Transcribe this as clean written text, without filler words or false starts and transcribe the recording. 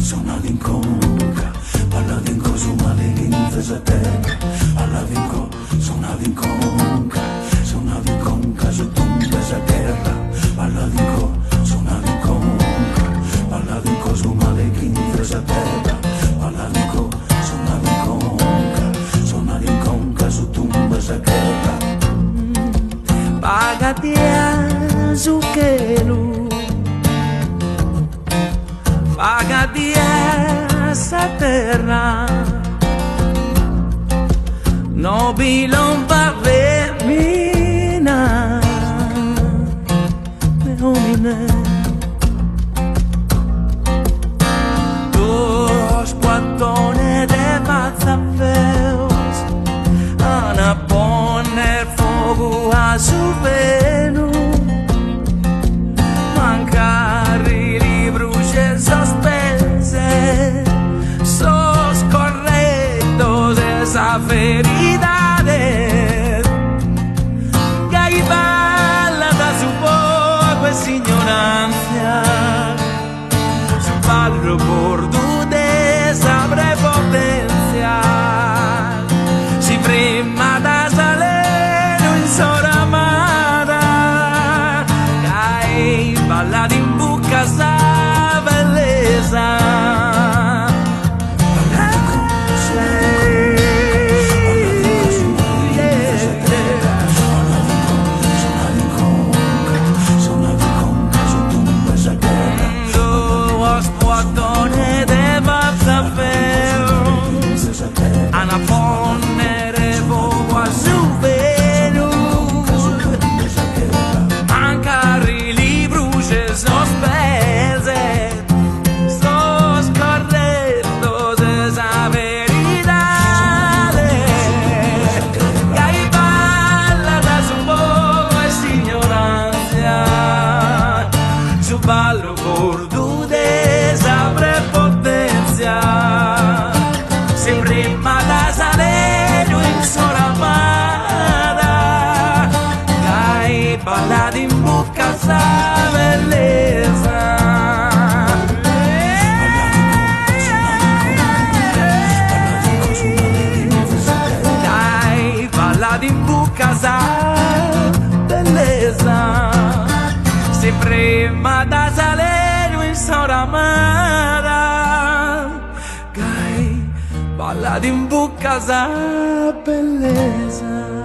sono in conca, parla di coso male che in fesa terra, parla di sono in conca, su tumba sa terra, parla di sono in conca, parla di coso male che in fesa terra, parla di sono in conca, su tumba sa terra. Pagati a zucchero, pagati a sa terra, nobile un pavemina, le homine, dos guatone de mazzafeus, ana poner fuoco a su venu, mancari li bruce sospese, sos correctos esa feridades, que balla da su poco es ignorancia, su padre por dudes abre potencia, si prima da salero in soramada, cae balla di in buca sa bellezza. Ana ponere fuoco a su venu, mancari li bruce sospese, sos correctos esa veridade, que hay balla da su poco es ignorancia, su valor por dudes abre potencia. Sempre da salero in soramada, cai balla di in buca sa bellezza. Cai balla di in buca sa bellezza. Sempre da salero in soramada, balla di in buca sa bellezza.